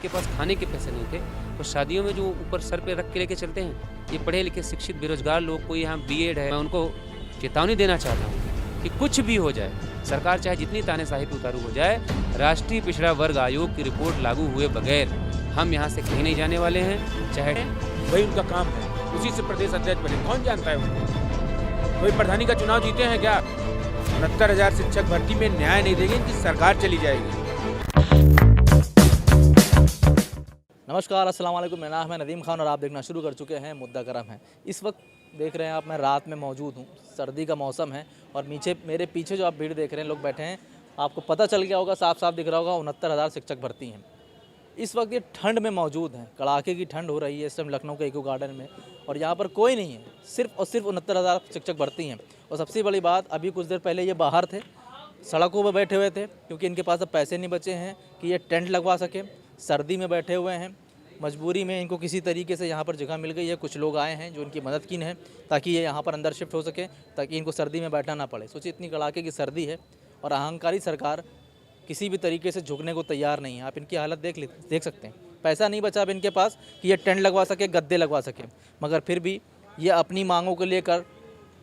के पास खाने के पैसे नहीं थे तो शादियों में जो ऊपर सर पे रख के लेके चलते हैं, ये पढ़े लिखे शिक्षित बेरोजगार लोग, कोई यहाँ बीएड है, मैं उनको चेतावनी देना चाहता हूँ कि कुछ भी हो जाए, सरकार चाहे जितनी तानाशाही पे उतारू हो जाए, राष्ट्रीय पिछड़ा वर्ग आयोग की रिपोर्ट लागू हुए बगैर हम यहाँ से कहीं नहीं जाने वाले हैं। चाहे वही उनका काम है, उसी से प्रदेश अध्यक्ष बने, कौन जानता है उनको। कोई प्रधानी का चुनाव जीते हैं क्या? 69,000 शिक्षक भर्ती में न्याय नहीं देंगे, इनकी सरकार चली जाएगी। नमस्कार, अस्सलाम वालेकुम। मेरा नाम है नदीम खान और आप देखना शुरू कर चुके हैं मुद्दा करम है। इस वक्त देख रहे हैं आप, मैं रात में मौजूद हूँ, सर्दी का मौसम है और मेरे पीछे जो आप भीड़ देख रहे हैं, लोग बैठे हैं, आपको पता चल गया होगा, साफ साफ दिख रहा होगा, 69,000 शिक्षक भर्ती हैं। इस वक्त ये ठंड में मौजूद हैं, कड़ाके की ठंड हो रही है इस टाइम लखनऊ के इको गार्डन में और यहाँ पर कोई नहीं है, सिर्फ और सिर्फ 69,000 शिक्षक भर्ती हैं। और सबसे बड़ी बात, अभी कुछ देर पहले ये बाहर थे, सड़कों पर बैठे हुए थे क्योंकि इनके पास अब पैसे नहीं बचे हैं कि ये टेंट लगवा सके। सर्दी में बैठे हुए हैं, मजबूरी में इनको किसी तरीके से यहाँ पर जगह मिल गई है। कुछ लोग आए हैं जो इनकी मदद की हैं ताकि ये यहाँ पर अंदर शिफ्ट हो सके, ताकि इनको सर्दी में बैठना ना पड़े। सोचिए, इतनी कड़ाके की सर्दी है और अहंकारी सरकार किसी भी तरीके से झुकने को तैयार नहीं है। आप इनकी हालत देख सकते हैं। पैसा नहीं बचा अब इनके पास कि ये टेंट लगवा सके, गद्दे लगवा सके, मगर फिर भी ये अपनी मांगों को लेकर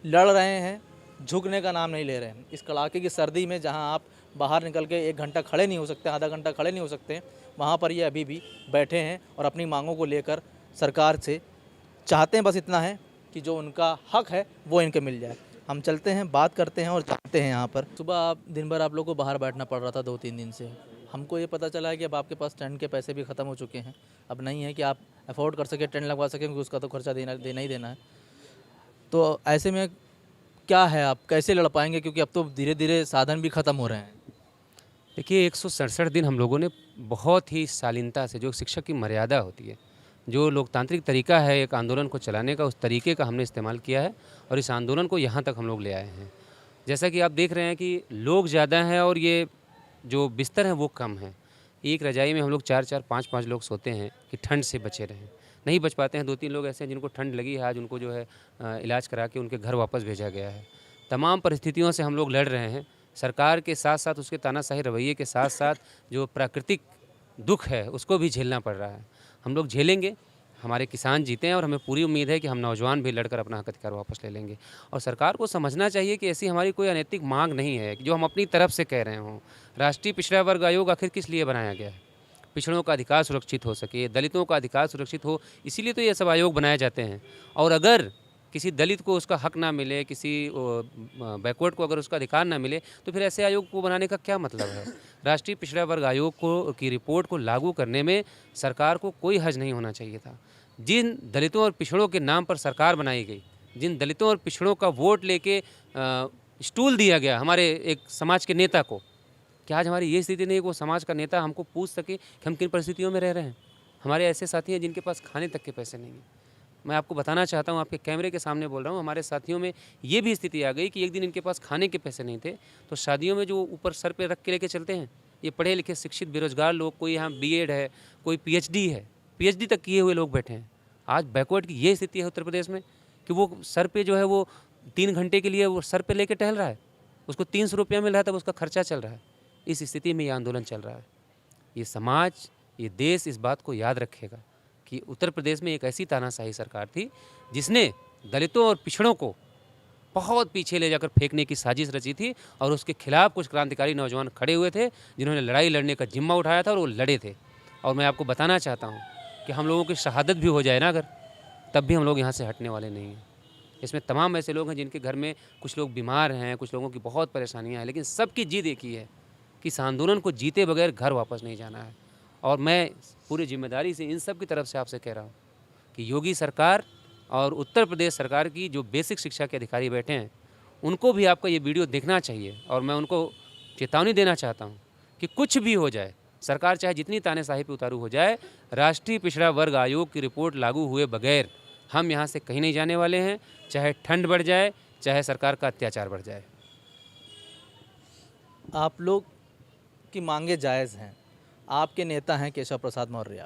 लड़ रहे हैं, झुकने का नाम नहीं ले रहे हैं। इस कड़ाके की सर्दी में जहाँ आप बाहर निकल के 1 घंटा खड़े नहीं हो सकते, आधा घंटा खड़े नहीं हो सकते, वहाँ पर ये अभी भी बैठे हैं और अपनी मांगों को लेकर सरकार से चाहते हैं, बस इतना है कि जो उनका हक है वो इनके मिल जाए। हम चलते हैं, बात करते हैं और जानते हैं। यहाँ पर सुबह दिन भर आप लोग को बाहर बैठना पड़ रहा था 2-3 दिन से। हमको ये पता चला है कि अब आपके पास टेंट के पैसे भी ख़त्म हो चुके हैं। अब नहीं है कि आप अफोर्ड कर सके, टेंट लगवा सकें, क्योंकि उसका तो खर्चा देना ही देना है। तो ऐसे में क्या है, आप कैसे लड़ पाएंगे, क्योंकि अब तो धीरे धीरे साधन भी ख़त्म हो रहे हैं। देखिए, 167 दिन हम लोगों ने बहुत ही शालीनता से, जो शिक्षक की मर्यादा होती है, जो लोकतांत्रिक तरीका है एक आंदोलन को चलाने का, उस तरीके का हमने इस्तेमाल किया है और इस आंदोलन को यहाँ तक हम लोग ले आए हैं। जैसा कि आप देख रहे हैं कि लोग ज़्यादा हैं और ये जो बिस्तर हैं वो कम हैं। एक रज़ाई में हम लोग 4-4, 5-5 लोग सोते हैं कि ठंड से बचे रहें। नहीं बच पाते हैं, 2-3 लोग ऐसे हैं जिनको ठंड लगी है, आज उनको जो है इलाज करा के उनके घर वापस भेजा गया है। तमाम परिस्थितियों से हम लोग लड़ रहे हैं। सरकार के साथ साथ, उसके तानाशाही रवैये के साथ साथ जो प्राकृतिक दुख है उसको भी झेलना पड़ रहा है। हम लोग झेलेंगे, हमारे किसान जीते हैं और हमें पूरी उम्मीद है कि हम नौजवान भी लड़कर अपना हक अधिकार वापस ले लेंगे। और सरकार को समझना चाहिए कि ऐसी हमारी कोई अनैतिक मांग नहीं है जो हम अपनी तरफ से कह रहे हों। राष्ट्रीय पिछड़ा वर्ग आयोग आखिर किस लिए बनाया गया है? पिछड़ों का अधिकार सुरक्षित हो सके, दलितों का अधिकार सुरक्षित हो, इसीलिए तो ये सब आयोग बनाए जाते हैं। और अगर किसी दलित को उसका हक ना मिले, किसी बैकवर्ड को अगर उसका अधिकार ना मिले, तो फिर ऐसे आयोग को बनाने का क्या मतलब है? राष्ट्रीय पिछड़ा वर्ग आयोग की रिपोर्ट को लागू करने में सरकार को कोई हर्ज नहीं होना चाहिए था। जिन दलितों और पिछड़ों के नाम पर सरकार बनाई गई, जिन दलितों और पिछड़ों का वोट लेके स्टूल दिया गया हमारे एक समाज के नेता को, क्या आज हमारी ये स्थिति नहीं है कि वो समाज का नेता हमको पूछ सके कि हम किन परिस्थितियों में रह रहे हैं? हमारे ऐसे साथी हैं जिनके पास खाने तक के पैसे नहीं हैं। मैं आपको बताना चाहता हूँ, आपके कैमरे के सामने बोल रहा हूँ, हमारे साथियों में ये भी स्थिति आ गई कि एक दिन इनके पास खाने के पैसे नहीं थे तो शादियों में जो ऊपर सर पे रख के लेके चलते हैं, ये पढ़े लिखे शिक्षित बेरोजगार लोग, कोई यहाँ बीएड है, कोई पीएचडी है, पीएचडी तक किए हुए लोग बैठे हैं। आज बैकवर्ड की ये स्थिति है उत्तर प्रदेश में कि वो सर पे जो है वो 3 घंटे के लिए वो सर पे लेके टहल रहा है, उसको 300 रुपया मिल रहा है, तब उसका खर्चा चल रहा है। इस स्थिति में ये आंदोलन चल रहा है। ये समाज, ये देश इस बात को याद रखेगा कि उत्तर प्रदेश में एक ऐसी तानाशाही सरकार थी जिसने दलितों और पिछड़ों को बहुत पीछे ले जाकर फेंकने की साजिश रची थी और उसके खिलाफ कुछ क्रांतिकारी नौजवान खड़े हुए थे जिन्होंने लड़ाई लड़ने का जिम्मा उठाया था और वो लड़े थे। और मैं आपको बताना चाहता हूँ कि हम लोगों की शहादत भी हो जाए ना अगर, तब भी हम लोग यहाँ से हटने वाले नहीं हैं। इसमें तमाम ऐसे लोग हैं जिनके घर में कुछ लोग बीमार हैं, कुछ लोगों की बहुत परेशानियाँ हैं, लेकिन सबकी जिद एक ही है कि इस आंदोलन को जीते बगैर घर वापस नहीं जाना है। और मैं पूरी जिम्मेदारी से इन सब की तरफ से आपसे कह रहा हूँ कि योगी सरकार और उत्तर प्रदेश सरकार की जो बेसिक शिक्षा के अधिकारी बैठे हैं, उनको भी आपका ये वीडियो देखना चाहिए और मैं उनको चेतावनी देना चाहता हूँ कि कुछ भी हो जाए, सरकार चाहे जितनी तानाशाही पे उतारू हो जाए, राष्ट्रीय पिछड़ा वर्ग आयोग की रिपोर्ट लागू हुए बगैर हम यहाँ से कहीं नहीं जाने वाले हैं, चाहे ठंड बढ़ जाए, चाहे सरकार का अत्याचार बढ़ जाए। आप लोग की मांगे जायज़ हैं। आपके नेता हैं केशव प्रसाद मौर्य,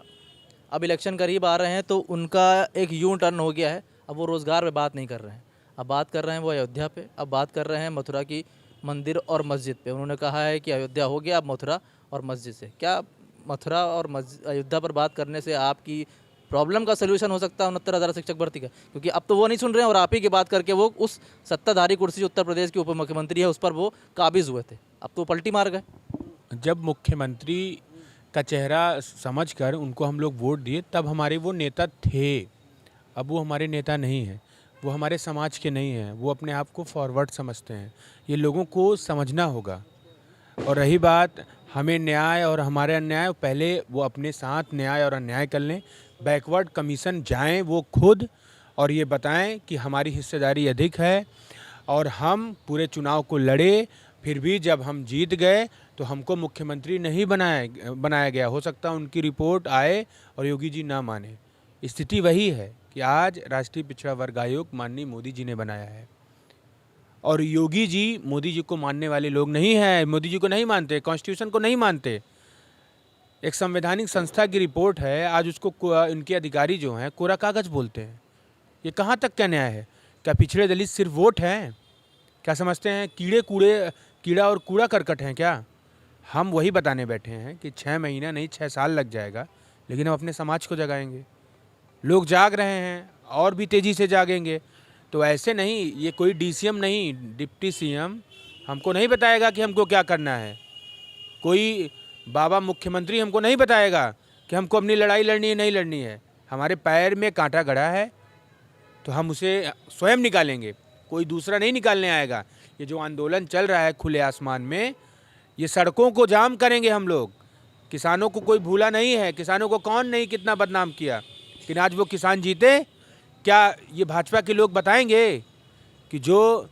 अब इलेक्शन करीब आ रहे हैं तो उनका एक यू टर्न हो गया है। अब वो रोज़गार पे बात नहीं कर रहे हैं, अब बात कर रहे हैं वो अयोध्या पे, अब बात कर रहे हैं मथुरा की मंदिर और मस्जिद पे। उन्होंने कहा है कि अयोध्या हो गया, अब मथुरा और मस्जिद से। क्या मथुरा और अयोध्या पर बात करने से आपकी प्रॉब्लम का सलूशन हो सकता है 69,000 शिक्षक भर्ती का? क्योंकि अब तो वो नहीं सुन रहे हैं और आप ही की बात करके वो उस सत्ताधारी कुर्सी जो उत्तर प्रदेश के उप मुख्यमंत्री है उस पर वो काबिज हुए थे, अब तो पलटी मार गए। जब मुख्यमंत्री का चेहरा समझकर उनको हम लोग वोट दिए तब हमारे वो नेता थे। अब वो हमारे नेता नहीं हैं, वो हमारे समाज के नहीं हैं, वो अपने आप को फॉरवर्ड समझते हैं। ये लोगों को समझना होगा। और रही बात हमें न्याय और हमारे अन्याय, पहले वो अपने साथ न्याय और अन्याय कर लें। बैकवर्ड कमीशन जाएं वो खुद और ये बताएं कि हमारी हिस्सेदारी अधिक है और हम पूरे चुनाव को लड़े, फिर भी जब हम जीत गए तो हमको मुख्यमंत्री नहीं बनाया गया। हो सकता है उनकी रिपोर्ट आए और योगी जी ना माने। स्थिति वही है कि आज राष्ट्रीय पिछड़ा वर्ग आयोग माननीय मोदी जी ने बनाया है और योगी जी मोदी जी को मानने वाले लोग नहीं हैं। मोदी जी को नहीं मानते, कॉन्स्टिट्यूशन को नहीं मानते। एक संवैधानिक संस्था की रिपोर्ट है, आज उसको इनके अधिकारी जो हैं कोरा कागज बोलते हैं। ये कहाँ तक का न्याय है? क्या पिछड़े दलित सिर्फ वोट हैं? क्या समझते हैं कीड़ा और कूड़ा करकट हैं क्या? हम वही बताने बैठे हैं कि 6 महीना नहीं 6 साल लग जाएगा, लेकिन हम अपने समाज को जगाएंगे। लोग जाग रहे हैं और भी तेज़ी से जागेंगे। तो ऐसे नहीं, ये कोई डीसीएम नहीं, डिप्टी सीएम हमको नहीं बताएगा कि हमको क्या करना है। कोई बाबा मुख्यमंत्री हमको नहीं बताएगा कि हमको अपनी लड़ाई लड़नी है नहीं लड़नी है। हमारे पैर में कांटा गड़ा है तो हम उसे स्वयं निकालेंगे, कोई दूसरा नहीं निकालने आएगा। ये जो आंदोलन चल रहा है खुले आसमान में, ये सड़कों को जाम करेंगे हम लोग। किसानों को कोई भूला नहीं है, किसानों को कौन नहीं कितना बदनाम किया, लेकिन आज वो किसान जीते। क्या ये भाजपा के लोग बताएंगे कि जो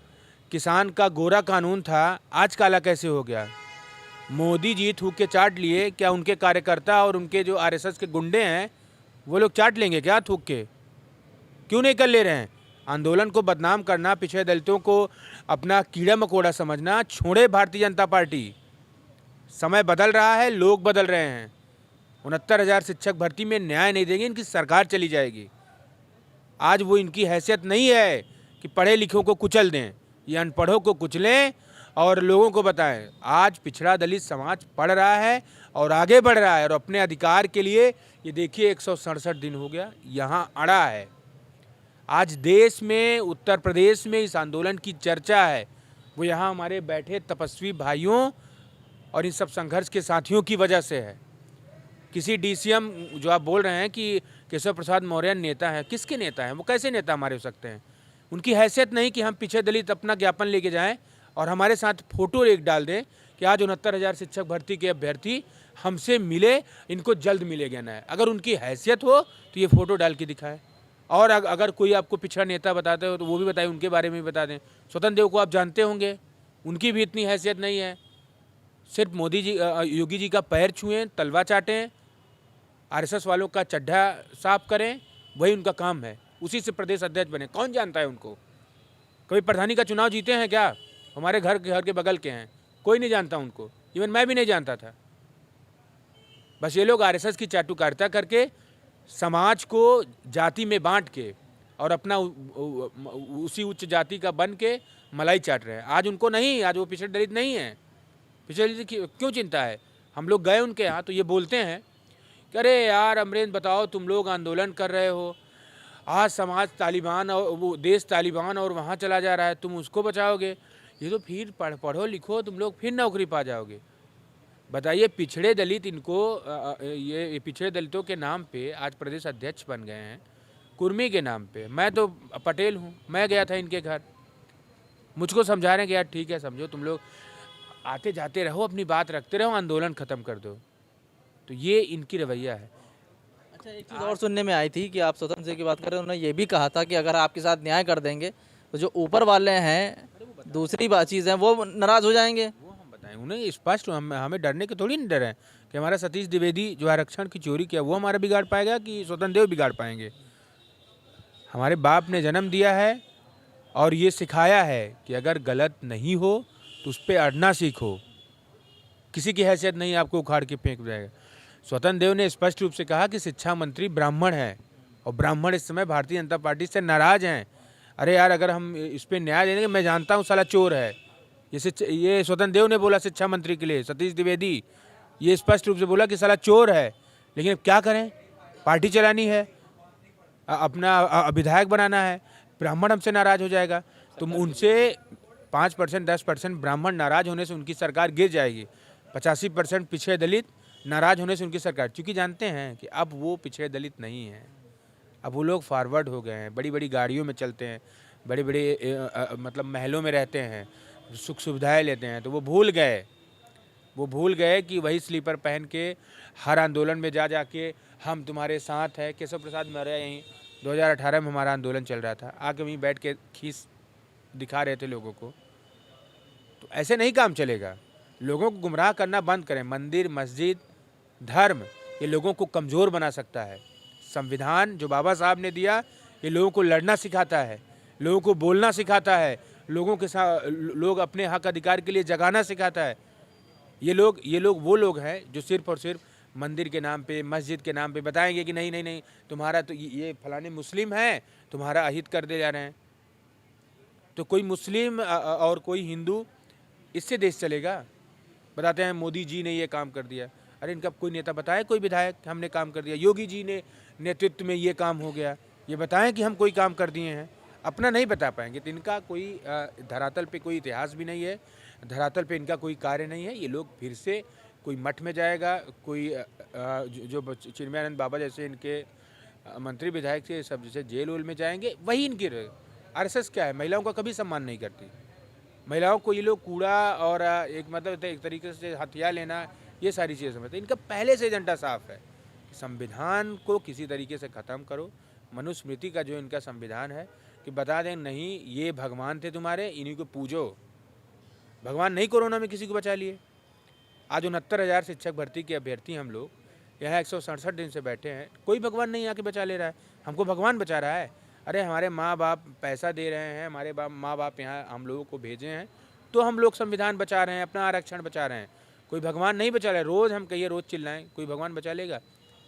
किसान का गोरा कानून था आज काला कैसे हो गया? मोदी जी थूक के चाट लिए, क्या उनके कार्यकर्ता और उनके जो आरएसएस के गुंडे हैं वो लोग चाट लेंगे क्या थूक के? क्यों नहीं कर ले रहे हैं? आंदोलन को बदनाम करना, पिछड़े दलितों को अपना कीड़ा मकोड़ा समझना छोड़े भारतीय जनता पार्टी। समय बदल रहा है, लोग बदल रहे हैं। 69,000 शिक्षक भर्ती में न्याय नहीं देंगे, इनकी सरकार चली जाएगी। आज वो इनकी हैसियत नहीं है कि पढ़े लिखों को कुचल दें। ये अनपढ़ों को कुचलें और लोगों को बताएं। आज पिछड़ा दलित समाज पढ़ रहा है और आगे बढ़ रहा है और अपने अधिकार के लिए ये देखिए 167 दिन हो गया यहाँ अड़ा है। आज देश में, उत्तर प्रदेश में इस आंदोलन की चर्चा है, वो यहाँ हमारे बैठे तपस्वी भाइयों और इन सब संघर्ष के साथियों की वजह से है। किसी डीसीएम जो आप बोल रहे हैं कि केशव प्रसाद मौर्य नेता हैं, किसके नेता हैं? वो कैसे नेता हमारे हो सकते हैं? उनकी हैसियत नहीं कि हम पीछे दलित अपना ज्ञापन लेके जाएं और हमारे साथ फोटो एक डाल दें कि आज 69,000 शिक्षक भर्ती के अभ्यर्थी हमसे मिले, इनको जल्द मिलेगा ना। अगर उनकी हैसियत हो तो ये फ़ोटो डाल के दिखाए। और अगर कोई आपको पिछड़ा नेता बताते हो तो वो भी बताए, उनके बारे में भी बता दें। स्वतंत्र देव को आप जानते होंगे, उनकी भी इतनी हैसियत नहीं है। सिर्फ मोदी जी, योगी जी का पैर छुएं, तलवा चाटें, आरएसएस वालों का चड्ढा साफ करें, वही उनका काम है। उसी से प्रदेश अध्यक्ष बने। कौन जानता है उनको? कभी प्रधानी का चुनाव जीते हैं क्या? हमारे घर के बगल के हैं, कोई नहीं जानता उनको। इवन मैं भी नहीं जानता था। बस ये लोग आरएसएस की चाटुकारिता करके समाज को जाति में बांट के और अपना उसी उच्च जाति का बन के मलाई चाट रहे हैं। आज उनको नहीं, आज वो पिछड़े दलित नहीं है। पिछड़े दलित की क्यों चिंता है? हम लोग गए उनके यहाँ तो ये बोलते हैं कि अरे यार अमरेंद्र बताओ, तुम लोग आंदोलन कर रहे हो, आज समाज तालिबान और वो देश तालिबान और वहाँ चला जा रहा है, तुम उसको बचाओगे? ये तो फिर पढ़ो लिखो, तुम लोग फिर नौकरी पा जाओगे। बताइए, पिछड़े दलित इनको ये पिछड़े दलितों के नाम पे आज प्रदेश अध्यक्ष बन गए हैं, कुर्मी के नाम पे। मैं तो पटेल हूँ, मैं गया था इनके घर, मुझको समझा रहे हैं कि यार ठीक है, समझो, तुम लोग आते जाते रहो, अपनी बात रखते रहो, आंदोलन ख़त्म कर दो। तो ये इनकी रवैया है। अच्छा, एक चीज़ और सुनने में आई थी कि आप स्वतंत्र देव की बात कर रहे हैं, उन्होंने ये भी कहा था कि अगर आपके साथ न्याय कर देंगे तो जो ऊपर वाले हैं, दूसरी चीज़ है, वो नाराज़ हो जाएंगे। वो हम बताएं उन्हें स्पष्ट। हमें डरने के थोड़ी नहीं डर है कि हमारा सतीश द्विवेदी जो आरक्षण की चोरी किया वो हमारा बिगाड़ पाएगा कि स्वतंत्र देव बिगाड़ पाएंगे? हमारे बाप ने जन्म दिया है और ये सिखाया है कि अगर गलत नहीं हो तो उस पर अड़ना सीखो। किसी की हैसियत नहीं आपको उखाड़ के फेंक जाएगा। स्वतंत्र देव ने स्पष्ट रूप से कहा कि शिक्षा मंत्री ब्राह्मण है और ब्राह्मण इस समय भारतीय जनता पार्टी से नाराज हैं। अरे यार, अगर हम इस पर न्याय देंगे, मैं जानता हूँ साला चोर है। ये स्वतंत्र देव ने बोला शिक्षा मंत्री के लिए, सतीश द्विवेदी। ये स्पष्ट रूप से बोला कि साला चोर है, लेकिन अब क्या करें, पार्टी चलानी है, अपना विधायक बनाना है, ब्राह्मण हमसे नाराज हो जाएगा, तो उनसे 5% 10% ब्राह्मण नाराज होने से उनकी सरकार गिर जाएगी, 85% पिछड़े दलित नाराज होने से उनकी सरकार, क्योंकि जानते हैं कि अब वो पिछड़े दलित नहीं हैं, अब वो लोग फॉरवर्ड हो गए हैं, बड़ी बड़ी गाड़ियों में चलते हैं, बड़े बड़े मतलब महलों में रहते हैं, सुख सुविधाएं लेते हैं, तो वो भूल गए कि वही स्लीपर पहन के हर आंदोलन में जा के हम तुम्हारे साथ हैं। केशव प्रसाद मौर्य यहीं 2018 में हमारा आंदोलन चल रहा था, आके वहीं बैठ के खीस दिखा रहे थे लोगों को। तो ऐसे नहीं काम चलेगा, लोगों को गुमराह करना बंद करें। मंदिर, मस्जिद, धर्म ये लोगों को कमज़ोर बना सकता है। संविधान जो बाबा साहब ने दिया ये लोगों को लड़ना सिखाता है, लोगों को बोलना सिखाता है, लोगों के साथ लोग अपने हक अधिकार के लिए जगाना सिखाता है। ये लोग वो लोग हैं जो सिर्फ और सिर्फ मंदिर के नाम पे, मस्जिद के नाम पे बताएंगे कि नहीं नहीं नहीं तुम्हारा तो ये फलाने मुस्लिम हैं, तुम्हारा अहित कर दे जा रहे हैं। तो कोई मुस्लिम और कोई हिंदू, इससे देश चलेगा? बताते हैं मोदी जी ने ये काम कर दिया। अरे इनका कोई नेता बताए, कोई विधायक हमने काम कर दिया, योगी जी ने नेतृत्व में ये काम हो गया, ये बताएं कि हम कोई काम कर दिए हैं? अपना नहीं बता पाएंगे। तो इनका कोई धरातल पे कोई इतिहास भी नहीं है, धरातल पे इनका कोई कार्य नहीं है। ये लोग फिर से कोई मठ में जाएगा, कोई जो चिन्मयानंद बाबा जैसे इनके मंत्री विधायक थे सब जैसे जेल वेल में जाएंगे, वही इनकी आरएसएस क्या है, महिलाओं का कभी सम्मान नहीं करती। महिलाओं को ये लोग कूड़ा और एक मतलब एक तरीके से हथियार लेना, ये सारी चीज़ें समझते हैं। इनका पहले से एजेंडा साफ है कि संविधान को किसी तरीके से ख़त्म करो। मनुस्मृति का जो इनका संविधान है कि बता दें नहीं ये भगवान थे तुम्हारे, इन्हीं को पूजो। भगवान नहीं कोरोना में किसी को बचा लिए। आज 69,000 शिक्षक भर्ती के अभ्यर्थी हम लोग यहाँ 167 दिन से बैठे हैं, कोई भगवान नहीं आके बचा ले रहा है, हमको भगवान बचा रहा है। अरे हमारे माँ बाप पैसा दे रहे हैं, हमारे माँ बाप यहाँ हम लोगों को भेजे हैं, तो हम लोग संविधान बचा रहे हैं, अपना आरक्षण बचा रहे हैं। कोई भगवान नहीं बचा रहा है। रोज़ हम कहिए, रोज़ चिल्लाएं, कोई भगवान बचा लेगा?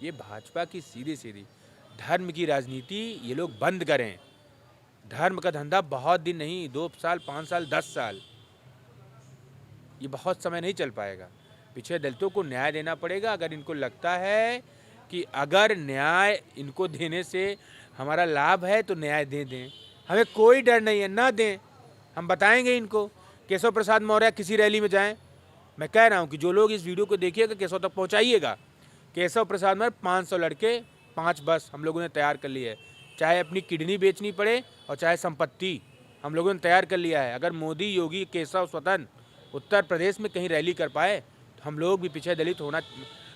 ये भाजपा की सीधी सीधी धर्म की राजनीति ये लोग बंद करें। धर्म का धंधा बहुत दिन नहीं, 2 साल 5 साल 10 साल, ये बहुत समय नहीं चल पाएगा। पिछड़े दलितों को न्याय देना पड़ेगा। अगर इनको लगता है कि अगर न्याय इनको देने से हमारा लाभ है तो न्याय दे दें, हमें कोई डर नहीं है, ना दें, हम बताएंगे इनको। केशव प्रसाद मौर्य किसी रैली में जाएं, मैं कह रहा हूं कि जो लोग इस वीडियो को देखिएगा केशव तक पहुंचाइएगा। केशव प्रसाद मौर्य 500 लड़के 5 बस हम लोगों ने तैयार कर ली है, चाहे अपनी किडनी बेचनी पड़े और चाहे संपत्ति हम लोगों ने तैयार कर लिया है। अगर मोदी, योगी, केशव, स्वतंत्र उत्तर प्रदेश में कहीं रैली कर पाए तो हम लोग भी पिछड़े दलित होना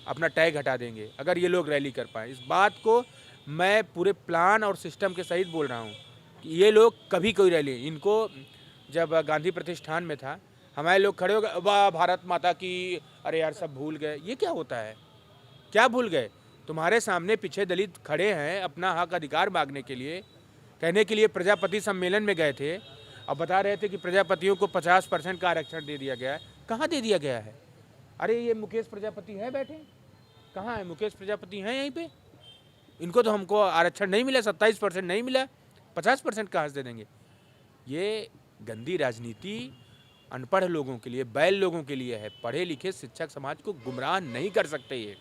अपना टैग हटा देंगे, अगर ये लोग रैली कर पाए। इस बात को मैं पूरे प्लान और सिस्टम के सहित बोल रहा हूँ कि ये लोग कभी कोई रैली, इनको जब गांधी प्रतिष्ठान में था, हमारे लोग खड़े हो गए, वाह भारत माता की, अरे यार सब भूल गए। ये क्या होता है? क्या भूल गए? तुम्हारे सामने पिछड़े दलित खड़े हैं अपना हक अधिकार मांगने के लिए, कहने के लिए प्रजापति सम्मेलन में गए थे और बता रहे थे कि प्रजापतियों को 50% का आरक्षण दे दिया गया है। कहाँ दे दिया गया है? अरे ये मुकेश प्रजापति है बैठे, कहाँ है मुकेश प्रजापति हैं यहीं पे? इनको तो हमको आरक्षण नहीं मिला, 27% नहीं मिला, 50% कहाँ से दे देंगे? ये गंदी राजनीति अनपढ़ लोगों के लिए, बैल लोगों के लिए है। पढ़े लिखे शिक्षक समाज को गुमराह नहीं कर सकते। ये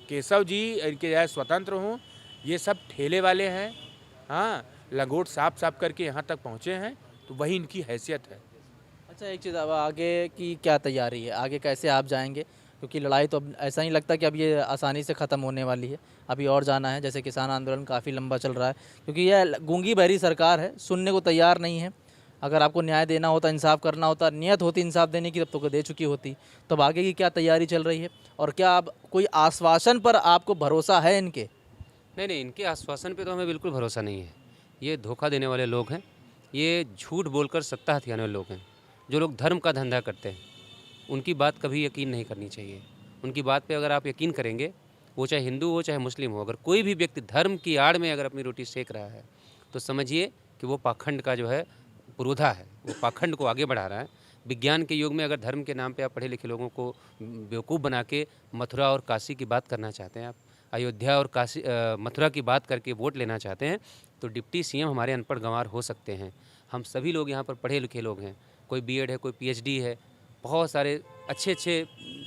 केशव जी इनके चाहे स्वतंत्र हों, ये सब ठेले वाले हैं, हाँ, लंगोट साफ करके यहाँ तक पहुँचे हैं, तो वही इनकी हैसियत है। अच्छा, एक चीज़, अब आगे की क्या तैयारी है? आगे कैसे आप जाएंगे? क्योंकि लड़ाई तो अब ऐसा नहीं लगता कि अब ये आसानी से ख़त्म होने वाली है, अभी और जाना है। जैसे किसान आंदोलन काफ़ी लंबा चल रहा है, क्योंकि यह गूंगी बहरी सरकार है, सुनने को तैयार नहीं है। अगर आपको न्याय देना होता, इंसाफ करना होता, नियत होती इंसाफ देने की, तब तो दे चुकी होती। तो अब आगे की क्या तैयारी चल रही है, और क्या अब कोई आश्वासन पर आपको भरोसा है इनके? नहीं, इनके आश्वासन पे तो हमें बिल्कुल भरोसा नहीं है। ये धोखा देने वाले लोग हैं, ये झूठ बोलकर सत्ता हथियाने वाले लोग हैं। जो लोग धर्म का धंधा करते हैं उनकी बात कभी यकीन नहीं करनी चाहिए। उनकी बात पे अगर आप यकीन करेंगे, वो चाहे हिंदू हो चाहे मुस्लिम हो, अगर कोई भी व्यक्ति धर्म की आड़ में अगर अपनी रोटी सेक रहा है तो समझिए कि वो पाखंड का जो है पुरोधा है, वो पाखंड को आगे बढ़ा रहा है। विज्ञान के युग में अगर धर्म के नाम पे आप पढ़े लिखे लोगों को बेवकूफ़ बना के मथुरा और काशी की बात करना चाहते हैं, आप अयोध्या और काशी मथुरा की बात करके वोट लेना चाहते हैं, तो डिप्टी सीएम हमारे अनपढ़ गंवार हो सकते हैं। हम सभी लोग यहाँ पर पढ़े लिखे लोग हैं, कोई बीएड है, कोई पीएचडी है, बहुत सारे अच्छे अच्छे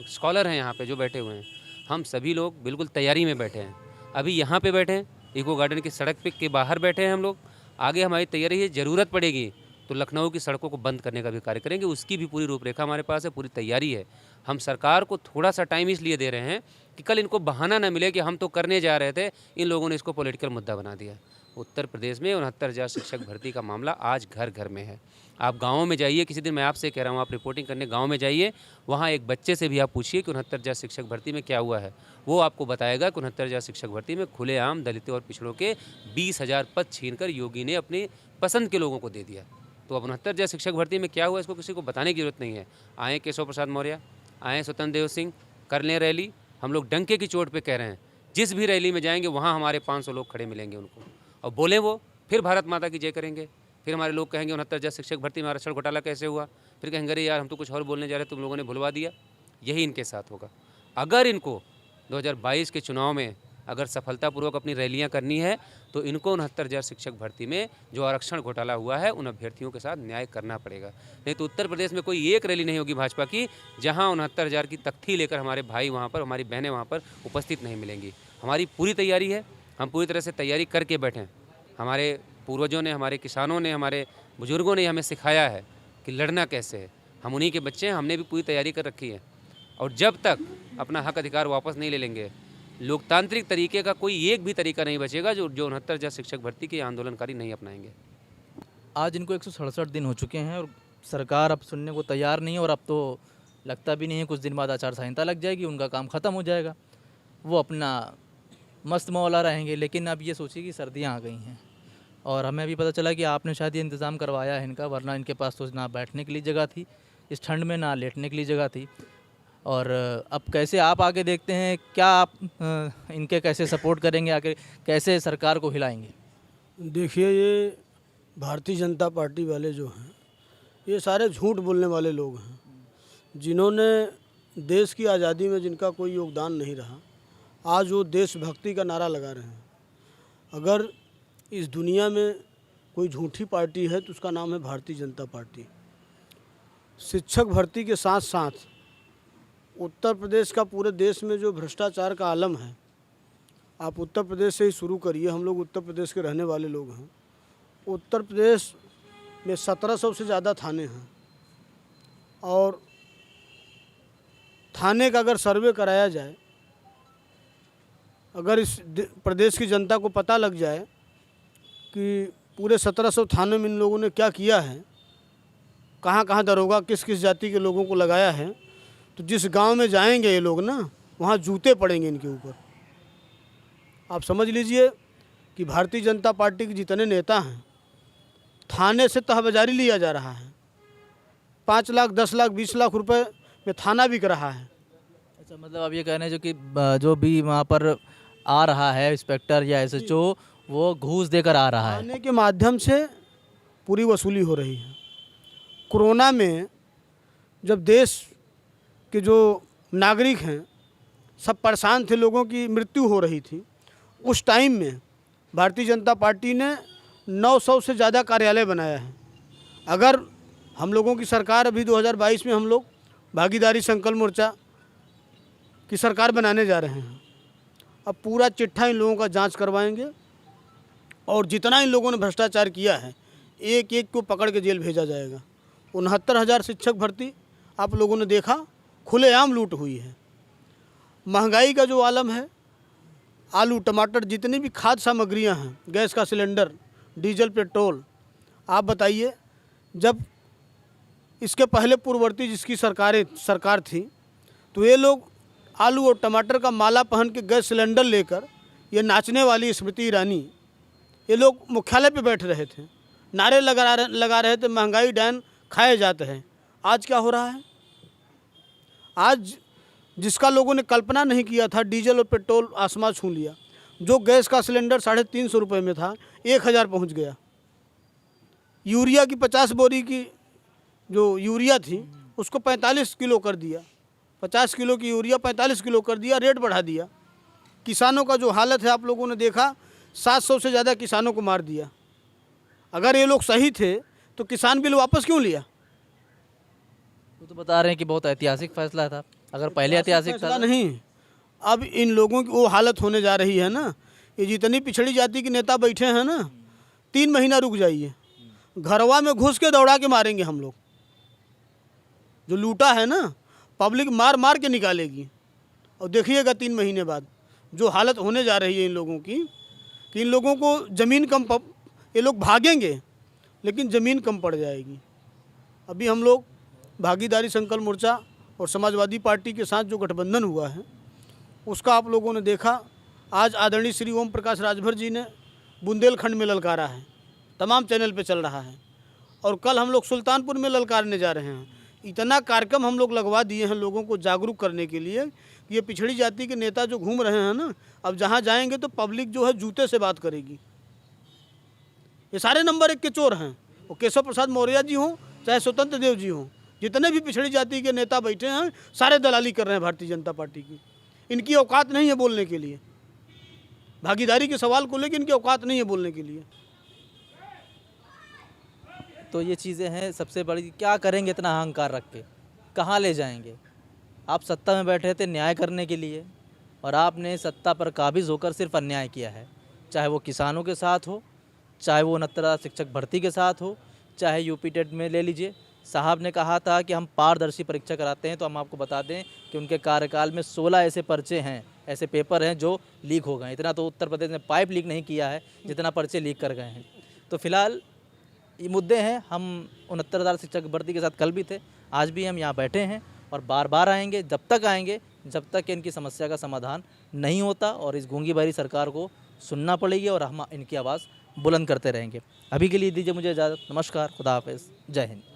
स्कॉलर हैं यहाँ पे जो बैठे हुए हैं। हम सभी लोग बिल्कुल तैयारी में बैठे हैं। अभी यहाँ पे बैठे हैं, इको गार्डन की सड़क पे के बाहर बैठे हैं हम लोग। आगे हमारी तैयारी है, ज़रूरत पड़ेगी तो लखनऊ की सड़कों को बंद करने का भी कार्य करेंगे। उसकी भी पूरी रूपरेखा हमारे पास है, पूरी तैयारी है। हम सरकार को थोड़ा सा टाइम इसलिए दे रहे हैं कि कल इनको बहाना ना मिले कि हम तो करने जा रहे थे, इन लोगों ने इसको पॉलिटिकल मुद्दा बना दिया। उत्तर प्रदेश में 69,000 शिक्षक भर्ती का मामला आज घर घर में है। आप गाँव में जाइए, किसी दिन मैं आपसे कह रहा हूँ, आप रिपोर्टिंग करने गाँव में जाइए, वहाँ एक बच्चे से भी आप पूछिए कि 69,000 शिक्षक भर्ती में क्या हुआ है। वो आपको बताएगा कि 69,000 शिक्षक भर्ती में खुलेआम दलितों और पिछड़ों के 20,000 पद छीनकर योगी ने अपनी पसंद के लोगों को दे दिया। तो अब 69,000 शिक्षक भर्ती में क्या हुआ, इसको किसी को बताने की जरूरत नहीं है। आए केशव प्रसाद मौर्य, आए स्वतंत्र देव सिंह, कर लें रैली। हम लोग डंके की चोट पे कह रहे हैं, जिस भी रैली में जाएंगे वहाँ हमारे 500 लोग खड़े मिलेंगे उनको, और बोले वो फिर भारत माता की जय करेंगे। फिर हमारे लोग कहेंगे 69,000 शिक्षक भर्ती में आरक्षण घोटाला कैसे हुआ। फिर कहेंगे अरे यार हम तो कुछ और बोलने जा रहे, तुम लोगों ने भुलवा दिया। यही इनके साथ होगा। अगर इनको 2022 के चुनाव में अगर सफलतापूर्वक अपनी रैलियां करनी है तो इनको 69,000 शिक्षक भर्ती में जो आरक्षण घोटाला हुआ है उन अभ्यर्थियों के साथ न्याय करना पड़ेगा। नहीं तो उत्तर प्रदेश में कोई एक रैली नहीं होगी भाजपा की जहां 69,000 की तख्ती लेकर हमारे भाई वहां पर, हमारी बहनें वहां पर उपस्थित नहीं मिलेंगी। हमारी पूरी तैयारी है, हम पूरी तरह से तैयारी करके बैठें। हमारे पूर्वजों ने, हमारे किसानों ने, हमारे बुजुर्गों ने हमें सिखाया है कि लड़ना कैसे है। हम उन्हीं के बच्चे हैं, हमने भी पूरी तैयारी कर रखी है। और जब तक अपना हक अधिकार वापस नहीं ले लेंगे, लोकतांत्रिक तरीके का कोई एक भी तरीका नहीं बचेगा जो 69,000 शिक्षक भर्ती के आंदोलनकारी नहीं अपनाएंगे। आज इनको 167 दिन हो चुके हैं और सरकार अब सुनने को तैयार नहीं है, और अब तो लगता भी नहीं है कुछ दिन बाद आचार संहिता लग जाएगी, उनका काम ख़त्म हो जाएगा, वो अपना मस्त मौला रहेंगे। लेकिन अब ये सोचिए कि सर्दियाँ आ गई हैं और हमें अभी पता चला कि आपने शायद ये इंतज़ाम करवाया है इनका, वरना इनके पास तो ना बैठने के लिए जगह थी इस ठंड में, ना लेटने के लिए जगह थी। और अब कैसे आप आगे देखते हैं, क्या आप इनके कैसे सपोर्ट करेंगे, आगे कैसे सरकार को हिलाएंगे? देखिए, ये भारतीय जनता पार्टी वाले जो हैं ये सारे झूठ बोलने वाले लोग हैं, जिन्होंने देश की आज़ादी में जिनका कोई योगदान नहीं रहा, आज वो देशभक्ति का नारा लगा रहे हैं। अगर इस दुनिया में कोई झूठी पार्टी है तो उसका नाम है भारतीय जनता पार्टी। शिक्षक भर्ती के साथ साथ उत्तर प्रदेश का पूरे देश में जो भ्रष्टाचार का आलम है, आप उत्तर प्रदेश से ही शुरू करिए। हम लोग उत्तर प्रदेश के रहने वाले लोग हैं। उत्तर प्रदेश में 1700 से ज़्यादा थाने हैं, और थाने का अगर सर्वे कराया जाए, अगर इस प्रदेश की जनता को पता लग जाए कि पूरे 1700 थाने में इन लोगों ने क्या किया है, कहाँ कहाँ दरोगा किस किस जाति के लोगों को लगाया है, तो जिस गांव में जाएंगे ये लोग ना, वहाँ जूते पड़ेंगे इनके ऊपर। आप समझ लीजिए कि भारतीय जनता पार्टी के जितने नेता हैं, थाने से तहबाजारी लिया जा रहा है। 5 लाख, 10 लाख, 20 लाख रुपए में थाना बिक रहा है। अच्छा, मतलब आप ये कह रहे हैं जो भी वहाँ पर आ रहा है इंस्पेक्टर या SHO, वो घूस देकर आ रहा है। थाने के माध्यम से पूरी वसूली हो रही है। कोरोना में जब देश के जो नागरिक हैं सब परेशान थे, लोगों की मृत्यु हो रही थी, उस टाइम में भारतीय जनता पार्टी ने 900 से ज़्यादा कार्यालय बनाया है। अगर हम लोगों की सरकार, अभी 2022 में हम लोग भागीदारी संकल्प मोर्चा की सरकार बनाने जा रहे हैं। अब पूरा चिट्ठा इन लोगों का जांच करवाएंगे, और जितना इन लोगों ने भ्रष्टाचार किया है एक एक को पकड़ के जेल भेजा जाएगा। 69,000 शिक्षक भर्ती आप लोगों ने देखा, खुलेआम लूट हुई है। महंगाई का जो आलम है, आलू, टमाटर, जितनी भी खाद्य सामग्रियां हैं, गैस का सिलेंडर, डीजल, पेट्रोल, आप बताइए, जब इसके पहले पूर्ववर्ती जिसकी सरकार थी, तो ये लोग आलू और टमाटर का माला पहन के गैस सिलेंडर लेकर, ये नाचने वाली स्मृति ईरानी, ये लोग मुख्यालय पे बैठ रहे थे, नारे लगा रहे थे, महंगाई डैन खाए जाते हैं। आज क्या हो रहा है? आज जिसका लोगों ने कल्पना नहीं किया था, डीजल और पेट्रोल आसमान छू लिया। जो गैस का सिलेंडर 350 रुपये में था, 1000 पहुंच गया। यूरिया की 50 बोरी की जो यूरिया थी उसको 45 किलो कर दिया। 50 किलो की यूरिया 45 किलो कर दिया, रेट बढ़ा दिया। किसानों का जो हालत है आप लोगों ने देखा, 700 से ज़्यादा किसानों को मार दिया। अगर ये लोग सही थे तो किसान बिल वापस क्यों लिया? तो बता रहे हैं कि बहुत ऐतिहासिक फैसला था। अगर पहले ऐतिहासिक फैसला था नहीं, अब इन लोगों की वो हालत होने जा रही है ना, ये जितनी पिछड़ी जाति के नेता बैठे हैं ना, 3 महीना रुक जाइए, घरवा में घुस के दौड़ा के मारेंगे हम लोग। जो लूटा है ना, पब्लिक मार मार के निकालेगी। और देखिएगा 3 महीने बाद जो हालत होने जा रही है इन लोगों की, कि इन लोगों को ज़मीन कम ये लोग भागेंगे लेकिन ज़मीन कम पड़ जाएगी। अभी हम लोग भागीदारी संकल्प मोर्चा और समाजवादी पार्टी के साथ जो गठबंधन हुआ है उसका आप लोगों ने देखा। आज आदरणीय श्री ओम प्रकाश राजभर जी ने बुंदेलखंड में ललकारा है, तमाम चैनल पे चल रहा है, और कल हम लोग सुल्तानपुर में ललकारने जा रहे हैं। इतना कार्यक्रम हम लोग लगवा दिए हैं लोगों को जागरूक करने के लिए कि ये पिछड़ी जाति के नेता जो घूम रहे हैं ना, अब जहाँ जाएंगे तो पब्लिक जो है जूते से बात करेगी। ये सारे नंबर 1 के चोर हैं, वो केशव प्रसाद मौर्य जी हों चाहे स्वतंत्र देव जी हों, जितने भी पिछड़ी जाति के नेता बैठे हैं सारे दलाली कर रहे हैं भारतीय जनता पार्टी की। इनकी औकात नहीं है बोलने के लिए, भागीदारी के सवाल को लेकर इनकी औकात नहीं है बोलने के लिए। तो ये चीज़ें हैं सबसे बड़ी। क्या करेंगे इतना अहंकार रख के, कहाँ ले जाएंगे? आप सत्ता में बैठे थे न्याय करने के लिए, और आपने सत्ता पर काबिज होकर सिर्फ अन्याय किया है। चाहे वो किसानों के साथ हो, चाहे वो 69 शिक्षक भर्ती के साथ हो, चाहे यूपी टेट में ले लीजिए। साहब ने कहा था कि हम पारदर्शी परीक्षा कराते हैं, तो हम आपको बता दें कि उनके कार्यकाल में 16 ऐसे पर्चे हैं, ऐसे पेपर हैं जो लीक हो गए हैं। इतना तो उत्तर प्रदेश ने पाइप लीक नहीं किया है जितना पर्चे लीक कर गए हैं। तो फिलहाल ये मुद्दे हैं। हम 69,000 शिक्षक भर्ती के साथ कल भी थे, आज भी हम यहाँ बैठे हैं और बार बार आएंगे। जब तक आएंगे जब तक इनकी समस्या का समाधान नहीं होता, और इस गूंगी भरी सरकार को सुनना पड़ेगी और हम इनकी आवाज़ बुलंद करते रहेंगे। अभी के लिए दीजिए मुझे इजाज़त। नमस्कार, खुदा हाफिज़, जय हिंद।